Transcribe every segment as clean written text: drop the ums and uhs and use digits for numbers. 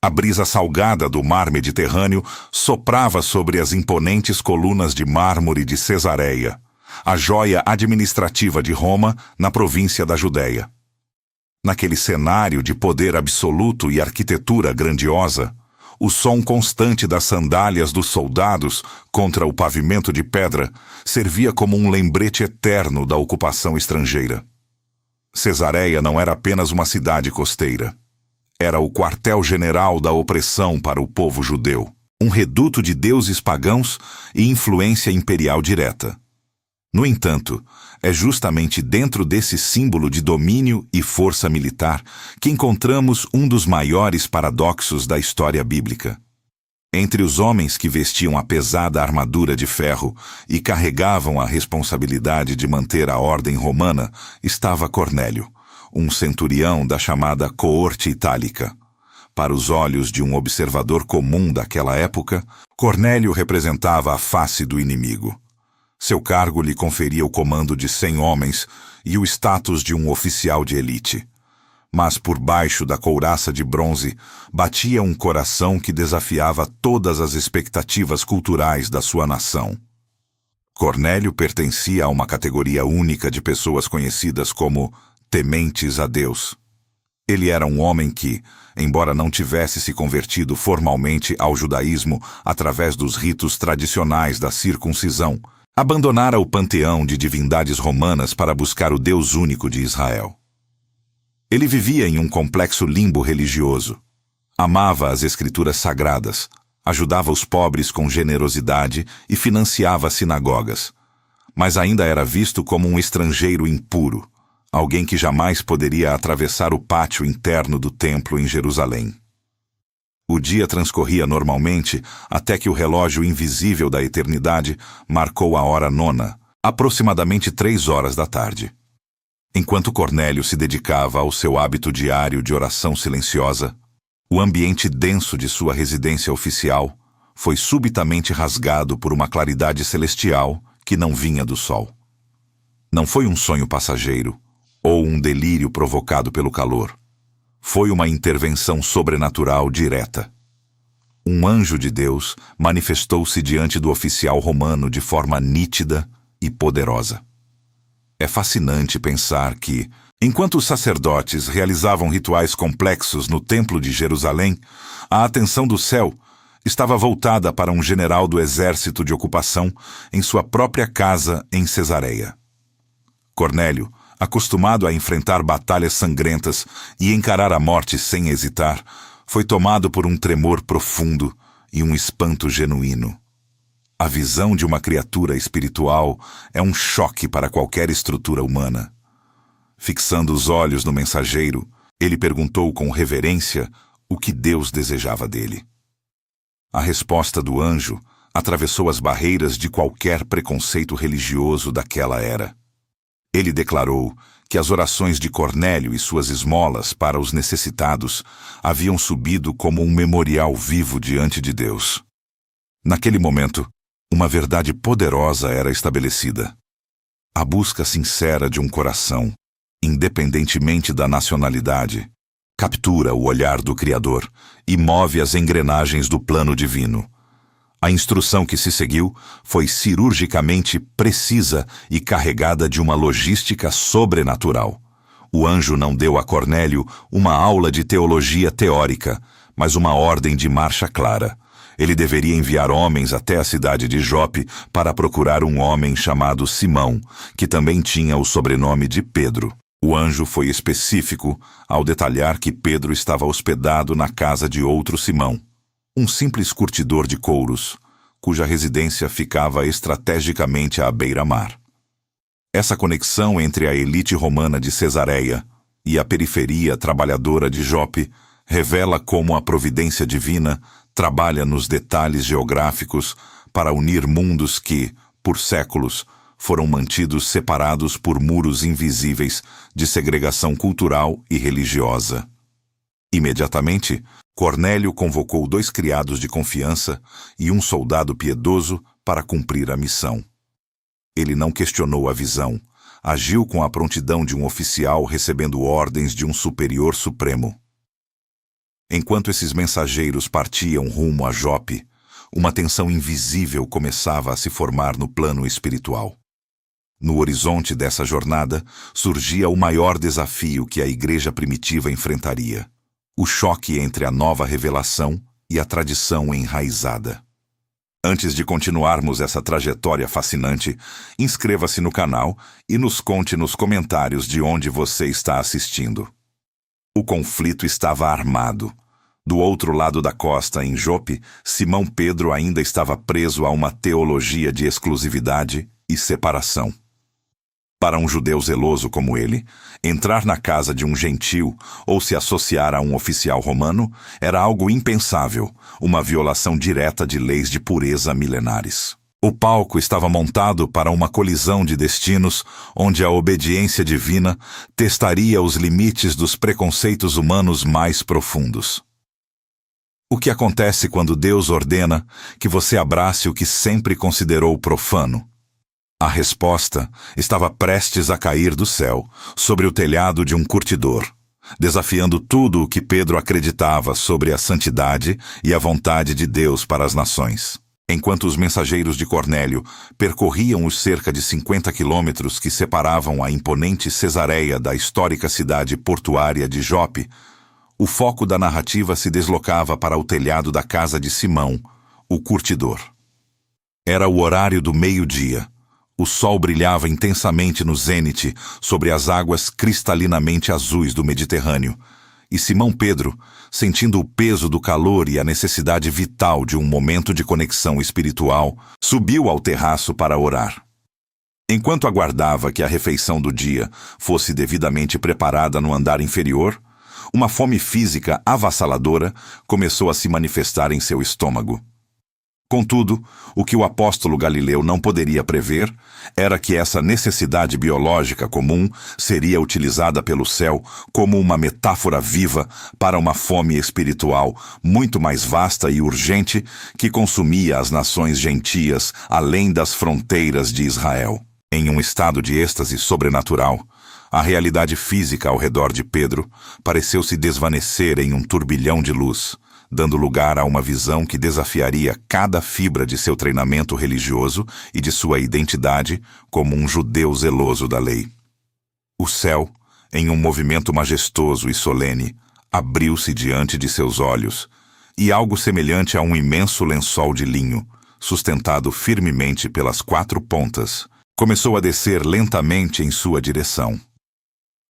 A brisa salgada do mar Mediterrâneo soprava sobre as imponentes colunas de mármore de Cesareia, a joia administrativa de Roma na província da Judéia. Naquele cenário de poder absoluto e arquitetura grandiosa, o som constante das sandálias dos soldados contra o pavimento de pedra servia como um lembrete eterno da ocupação estrangeira. Cesareia não era apenas uma cidade costeira. Era o quartel-general da opressão para o povo judeu, um reduto de deuses pagãos e influência imperial direta. No entanto, é justamente dentro desse símbolo de domínio e força militar que encontramos um dos maiores paradoxos da história bíblica. Entre os homens que vestiam a pesada armadura de ferro e carregavam a responsabilidade de manter a ordem romana estava Cornélio, um centurião da chamada coorte itálica. Para os olhos de um observador comum daquela época, Cornélio representava a face do inimigo. Seu cargo lhe conferia o comando de 100 homens e o status de um oficial de elite. Mas por baixo da couraça de bronze batia um coração que desafiava todas as expectativas culturais da sua nação. Cornélio pertencia a uma categoria única de pessoas conhecidas como tementes a Deus. Ele era um homem que, embora não tivesse se convertido formalmente ao judaísmo através dos ritos tradicionais da circuncisão, abandonara o panteão de divindades romanas para buscar o Deus único de Israel. Ele vivia em um complexo limbo religioso. Amava as escrituras sagradas, ajudava os pobres com generosidade e financiava sinagogas. Mas ainda era visto como um estrangeiro impuro, alguém que jamais poderia atravessar o pátio interno do templo em Jerusalém. O dia transcorria normalmente até que o relógio invisível da eternidade marcou a hora 9, aproximadamente 3 horas da tarde. Enquanto Cornélio se dedicava ao seu hábito diário de oração silenciosa, o ambiente denso de sua residência oficial foi subitamente rasgado por uma claridade celestial que não vinha do sol. Não foi um sonho passageiro ou um delírio provocado pelo calor. Foi uma intervenção sobrenatural direta. Um anjo de Deus manifestou-se diante do oficial romano de forma nítida e poderosa. É fascinante pensar que, enquanto os sacerdotes realizavam rituais complexos no Templo de Jerusalém, a atenção do céu estava voltada para um general do exército de ocupação em sua própria casa em Cesareia. Cornélio, acostumado a enfrentar batalhas sangrentas e encarar a morte sem hesitar, foi tomado por um tremor profundo e um espanto genuíno. A visão de uma criatura espiritual é um choque para qualquer estrutura humana. Fixando os olhos no mensageiro, ele perguntou com reverência o que Deus desejava dele. A resposta do anjo atravessou as barreiras de qualquer preconceito religioso daquela era. Ele declarou que as orações de Cornélio e suas esmolas para os necessitados haviam subido como um memorial vivo diante de Deus. Naquele momento, uma verdade poderosa era estabelecida. A busca sincera de um coração, independentemente da nacionalidade, captura o olhar do Criador e move as engrenagens do plano divino. A instrução que se seguiu foi cirurgicamente precisa e carregada de uma logística sobrenatural. O anjo não deu a Cornélio uma aula de teologia teórica, mas uma ordem de marcha clara. Ele deveria enviar homens até a cidade de Jope para procurar um homem chamado Simão, que também tinha o sobrenome de Pedro. O anjo foi específico ao detalhar que Pedro estava hospedado na casa de outro Simão, um simples curtidor de couros, cuja residência ficava estrategicamente à beira-mar. Essa conexão entre a elite romana de Cesareia e a periferia trabalhadora de Jope revela como a providência divina trabalha nos detalhes geográficos para unir mundos que, por séculos, foram mantidos separados por muros invisíveis de segregação cultural e religiosa. Imediatamente, Cornélio convocou 2 criados de confiança e um soldado piedoso para cumprir a missão. Ele não questionou a visão, agiu com a prontidão de um oficial recebendo ordens de um superior supremo. Enquanto esses mensageiros partiam rumo a Jope, uma tensão invisível começava a se formar no plano espiritual. No horizonte dessa jornada surgia o maior desafio que a igreja primitiva enfrentaria: o choque entre a nova revelação e a tradição enraizada. Antes de continuarmos essa trajetória fascinante, inscreva-se no canal e nos conte nos comentários de onde você está assistindo. O conflito estava armado. Do outro lado da costa, em Jope, Simão Pedro ainda estava preso a uma teologia de exclusividade e separação. Para um judeu zeloso como ele, entrar na casa de um gentil ou se associar a um oficial romano era algo impensável, uma violação direta de leis de pureza milenares. O palco estava montado para uma colisão de destinos onde a obediência divina testaria os limites dos preconceitos humanos mais profundos. O que acontece quando Deus ordena que você abrace o que sempre considerou profano? A resposta estava prestes a cair do céu, sobre o telhado de um curtidor, desafiando tudo o que Pedro acreditava sobre a santidade e a vontade de Deus para as nações. Enquanto os mensageiros de Cornélio percorriam os cerca de 50 quilômetros que separavam a imponente Cesareia da histórica cidade portuária de Jope, o foco da narrativa se deslocava para o telhado da casa de Simão, o curtidor. Era o horário do meio-dia. O sol brilhava intensamente no zênite sobre as águas cristalinamente azuis do Mediterrâneo, e Simão Pedro, sentindo o peso do calor e a necessidade vital de um momento de conexão espiritual, subiu ao terraço para orar. Enquanto aguardava que a refeição do dia fosse devidamente preparada no andar inferior, uma fome física avassaladora começou a se manifestar em seu estômago. Contudo, o que o apóstolo Galileu não poderia prever era que essa necessidade biológica comum seria utilizada pelo céu como uma metáfora viva para uma fome espiritual muito mais vasta e urgente que consumia as nações gentias além das fronteiras de Israel. Em um estado de êxtase sobrenatural, a realidade física ao redor de Pedro pareceu se desvanecer em um turbilhão de luz, dando lugar a uma visão que desafiaria cada fibra de seu treinamento religioso e de sua identidade como um judeu zeloso da lei. O céu, em um movimento majestoso e solene, abriu-se diante de seus olhos, e algo semelhante a um imenso lençol de linho, sustentado firmemente pelas 4 pontas, começou a descer lentamente em sua direção.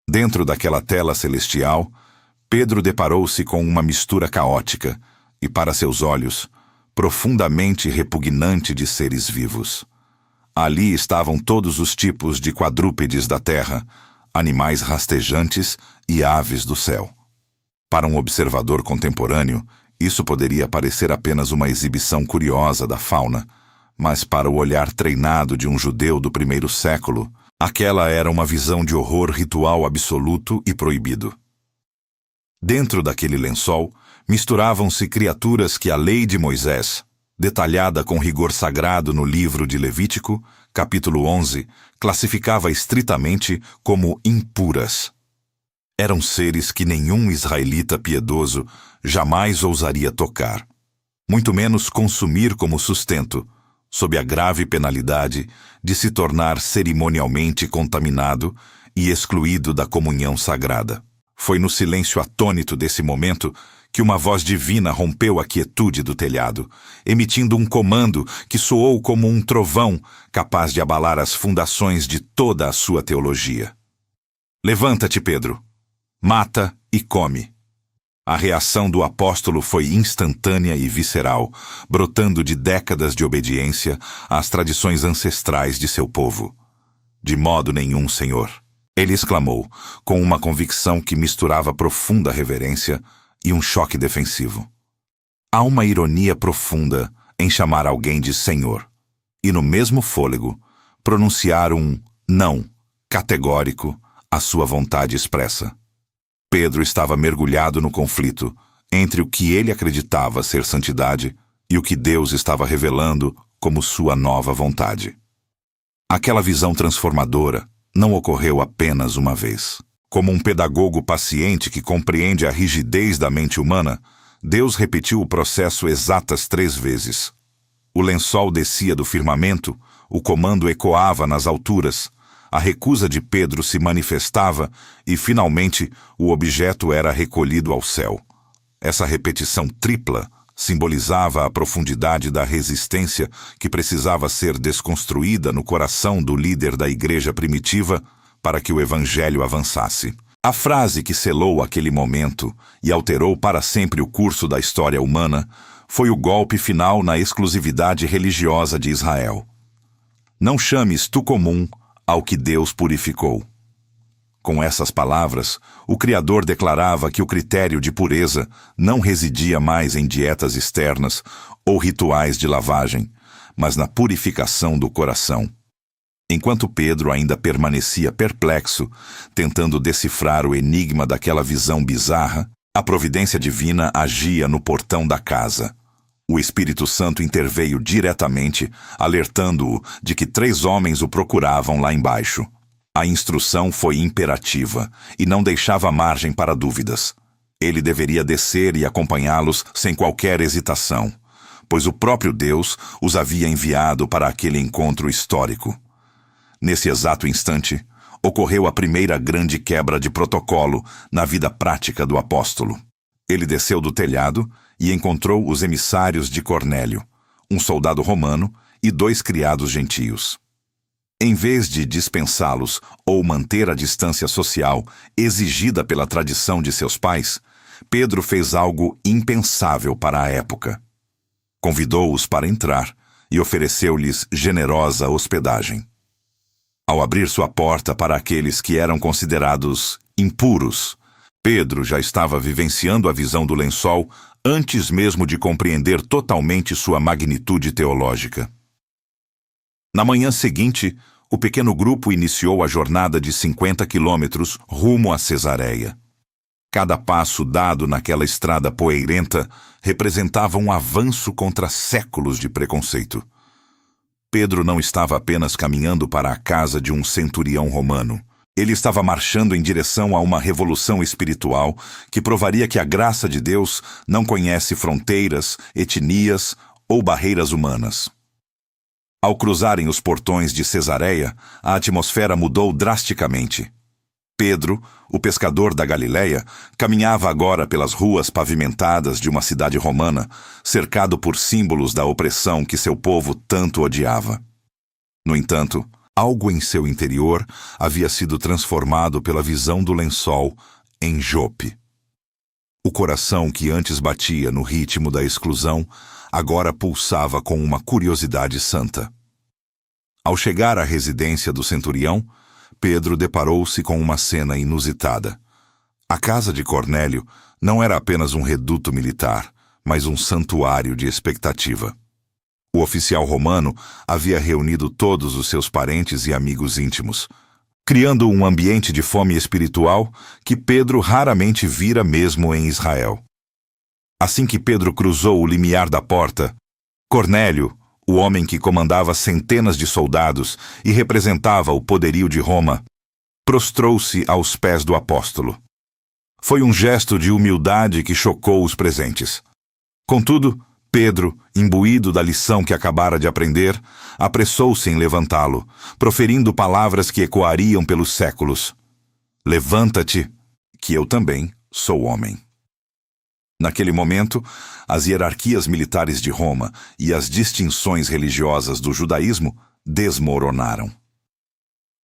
Dentro daquela tela celestial, Pedro deparou-se com uma mistura caótica e, para seus olhos, profundamente repugnante de seres vivos. Ali estavam todos os tipos de quadrúpedes da terra, animais rastejantes e aves do céu. Para um observador contemporâneo, isso poderia parecer apenas uma exibição curiosa da fauna, mas para o olhar treinado de um judeu do primeiro século, aquela era uma visão de horror ritual absoluto e proibido. Dentro daquele lençol, misturavam-se criaturas que a lei de Moisés, detalhada com rigor sagrado no livro de Levítico, capítulo 11, classificava estritamente como impuras. Eram seres que nenhum israelita piedoso jamais ousaria tocar, muito menos consumir como sustento, sob a grave penalidade de se tornar cerimonialmente contaminado e excluído da comunhão sagrada. Foi no silêncio atônito desse momento que uma voz divina rompeu a quietude do telhado, emitindo um comando que soou como um trovão capaz de abalar as fundações de toda a sua teologia. Levanta-te, Pedro. Mata e come. A reação do apóstolo foi instantânea e visceral, brotando de décadas de obediência às tradições ancestrais de seu povo. De modo nenhum, Senhor. Ele exclamou, com uma convicção que misturava profunda reverência e um choque defensivo. Há uma ironia profunda em chamar alguém de Senhor, e no mesmo fôlego, pronunciar um não categórico à sua vontade expressa. Pedro estava mergulhado no conflito entre o que ele acreditava ser santidade e o que Deus estava revelando como sua nova vontade. Aquela visão transformadora não ocorreu apenas uma vez. Como um pedagogo paciente que compreende a rigidez da mente humana, Deus repetiu o processo exatas 3 vezes. O lençol descia do firmamento, o comando ecoava nas alturas, a recusa de Pedro se manifestava e, finalmente, o objeto era recolhido ao céu. Essa repetição tripla simbolizava a profundidade da resistência que precisava ser desconstruída no coração do líder da igreja primitiva para que o evangelho avançasse. A frase que selou aquele momento e alterou para sempre o curso da história humana foi o golpe final na exclusividade religiosa de Israel. Não chames tu comum ao que Deus purificou. Com essas palavras, o Criador declarava que o critério de pureza não residia mais em dietas externas ou rituais de lavagem, mas na purificação do coração. Enquanto Pedro ainda permanecia perplexo, tentando decifrar o enigma daquela visão bizarra, a providência divina agia no portão da casa. O Espírito Santo interveio diretamente, alertando-o de que 3 homens o procuravam lá embaixo. A instrução foi imperativa e não deixava margem para dúvidas. Ele deveria descer e acompanhá-los sem qualquer hesitação, pois o próprio Deus os havia enviado para aquele encontro histórico. Nesse exato instante, ocorreu a primeira grande quebra de protocolo na vida prática do apóstolo. Ele desceu do telhado e encontrou os emissários de Cornélio, um soldado romano e 2 criados gentios. Em vez de dispensá-los ou manter a distância social exigida pela tradição de seus pais, Pedro fez algo impensável para a época. Convidou-os para entrar e ofereceu-lhes generosa hospedagem. Ao abrir sua porta para aqueles que eram considerados impuros, Pedro já estava vivenciando a visão do lençol antes mesmo de compreender totalmente sua magnitude teológica. Na manhã seguinte, o pequeno grupo iniciou a jornada de 50 quilômetros rumo a Cesareia. Cada passo dado naquela estrada poeirenta representava um avanço contra séculos de preconceito. Pedro não estava apenas caminhando para a casa de um centurião romano. Ele estava marchando em direção a uma revolução espiritual que provaria que a graça de Deus não conhece fronteiras, etnias ou barreiras humanas. Ao cruzarem os portões de Cesareia, a atmosfera mudou drasticamente. Pedro, o pescador da Galileia, caminhava agora pelas ruas pavimentadas de uma cidade romana, cercado por símbolos da opressão que seu povo tanto odiava. No entanto, algo em seu interior havia sido transformado pela visão do lençol em Jope. O coração que antes batia no ritmo da exclusão, agora pulsava com uma curiosidade santa. Ao chegar à residência do centurião, Pedro deparou-se com uma cena inusitada. A casa de Cornélio não era apenas um reduto militar, mas um santuário de expectativa. O oficial romano havia reunido todos os seus parentes e amigos íntimos, criando um ambiente de fome espiritual que Pedro raramente vira mesmo em Israel. Assim que Pedro cruzou o limiar da porta, Cornélio, o homem que comandava centenas de soldados e representava o poderio de Roma, prostrou-se aos pés do apóstolo. Foi um gesto de humildade que chocou os presentes. Contudo, Pedro, imbuído da lição que acabara de aprender, apressou-se em levantá-lo, proferindo palavras que ecoariam pelos séculos. Levanta-te, que eu também sou homem. Naquele momento, as hierarquias militares de Roma e as distinções religiosas do judaísmo desmoronaram.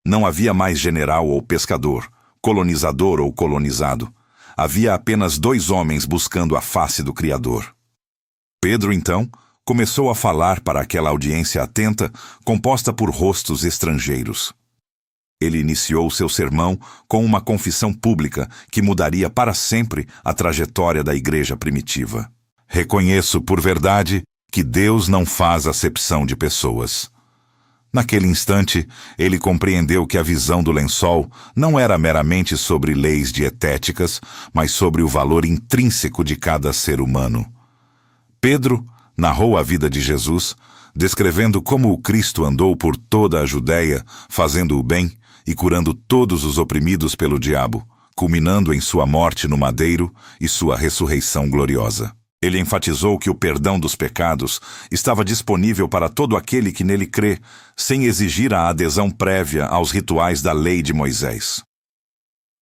Não havia mais general ou pescador, colonizador ou colonizado. Havia apenas 2 homens buscando a face do Criador. Pedro, então, começou a falar para aquela audiência atenta, composta por rostos estrangeiros. Ele iniciou seu sermão com uma confissão pública que mudaria para sempre a trajetória da igreja primitiva. Reconheço por verdade que Deus não faz acepção de pessoas. Naquele instante, ele compreendeu que a visão do lençol não era meramente sobre leis dietéticas, mas sobre o valor intrínseco de cada ser humano. Pedro narrou a vida de Jesus, descrevendo como o Cristo andou por toda a Judéia, fazendo o bem e curando todos os oprimidos pelo diabo, culminando em sua morte no madeiro e sua ressurreição gloriosa. Ele enfatizou que o perdão dos pecados estava disponível para todo aquele que nele crê, sem exigir a adesão prévia aos rituais da lei de Moisés.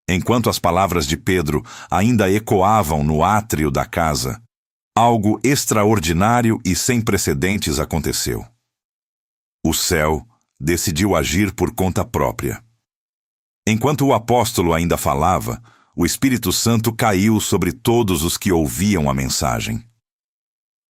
Enquanto as palavras de Pedro ainda ecoavam no átrio da casa, algo extraordinário e sem precedentes aconteceu. O céu decidiu agir por conta própria. Enquanto o apóstolo ainda falava, o Espírito Santo caiu sobre todos os que ouviam a mensagem.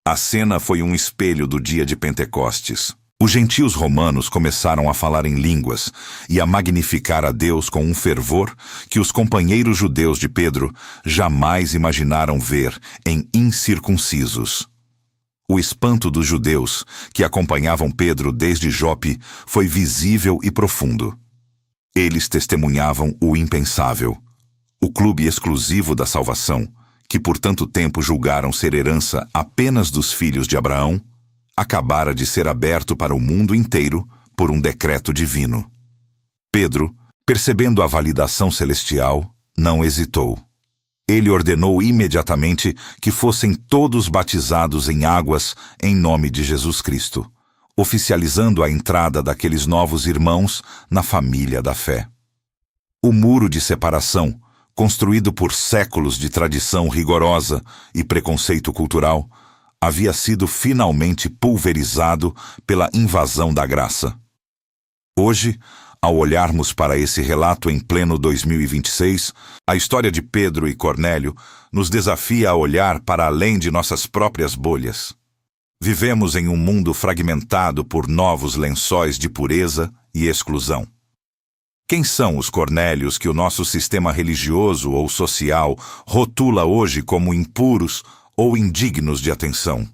A cena foi um espelho do dia de Pentecostes. Os gentios romanos começaram a falar em línguas e a magnificar a Deus com um fervor que os companheiros judeus de Pedro jamais imaginaram ver em incircuncisos. O espanto dos judeus, que acompanhavam Pedro desde Jope, foi visível e profundo. Eles testemunhavam o impensável. O clube exclusivo da salvação, que por tanto tempo julgaram ser herança apenas dos filhos de Abraão, acabara de ser aberto para o mundo inteiro por um decreto divino. Pedro, percebendo a validação celestial, não hesitou. Ele ordenou imediatamente que fossem todos batizados em águas em nome de Jesus Cristo, oficializando a entrada daqueles novos irmãos na família da fé. O muro de separação, construído por séculos de tradição rigorosa e preconceito cultural, havia sido finalmente pulverizado pela invasão da graça. Hoje, ao olharmos para esse relato em pleno 2026, a história de Pedro e Cornélio nos desafia a olhar para além de nossas próprias bolhas. Vivemos em um mundo fragmentado por novos lençóis de pureza e exclusão. Quem são os Cornélios que o nosso sistema religioso ou social rotula hoje como impuros ou indignos de atenção?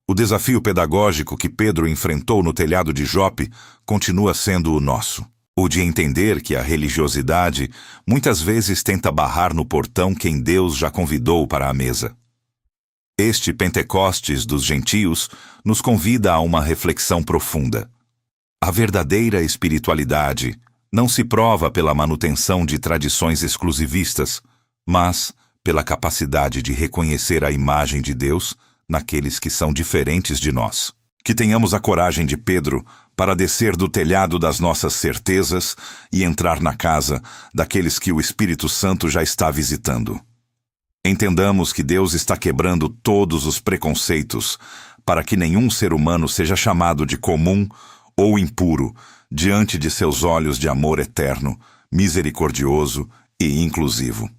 O desafio pedagógico que Pedro enfrentou no telhado de Jope continua sendo o nosso. O de entender que a religiosidade muitas vezes tenta barrar no portão quem Deus já convidou para a mesa. Este Pentecostes dos gentios nos convida a uma reflexão profunda. A verdadeira espiritualidade não se prova pela manutenção de tradições exclusivistas, mas pela capacidade de reconhecer a imagem de Deus naqueles que são diferentes de nós. Que tenhamos a coragem de Pedro para descer do telhado das nossas certezas e entrar na casa daqueles que o Espírito Santo já está visitando. Entendamos que Deus está quebrando todos os preconceitos para que nenhum ser humano seja chamado de comum ou impuro diante de seus olhos de amor eterno, misericordioso e inclusivo.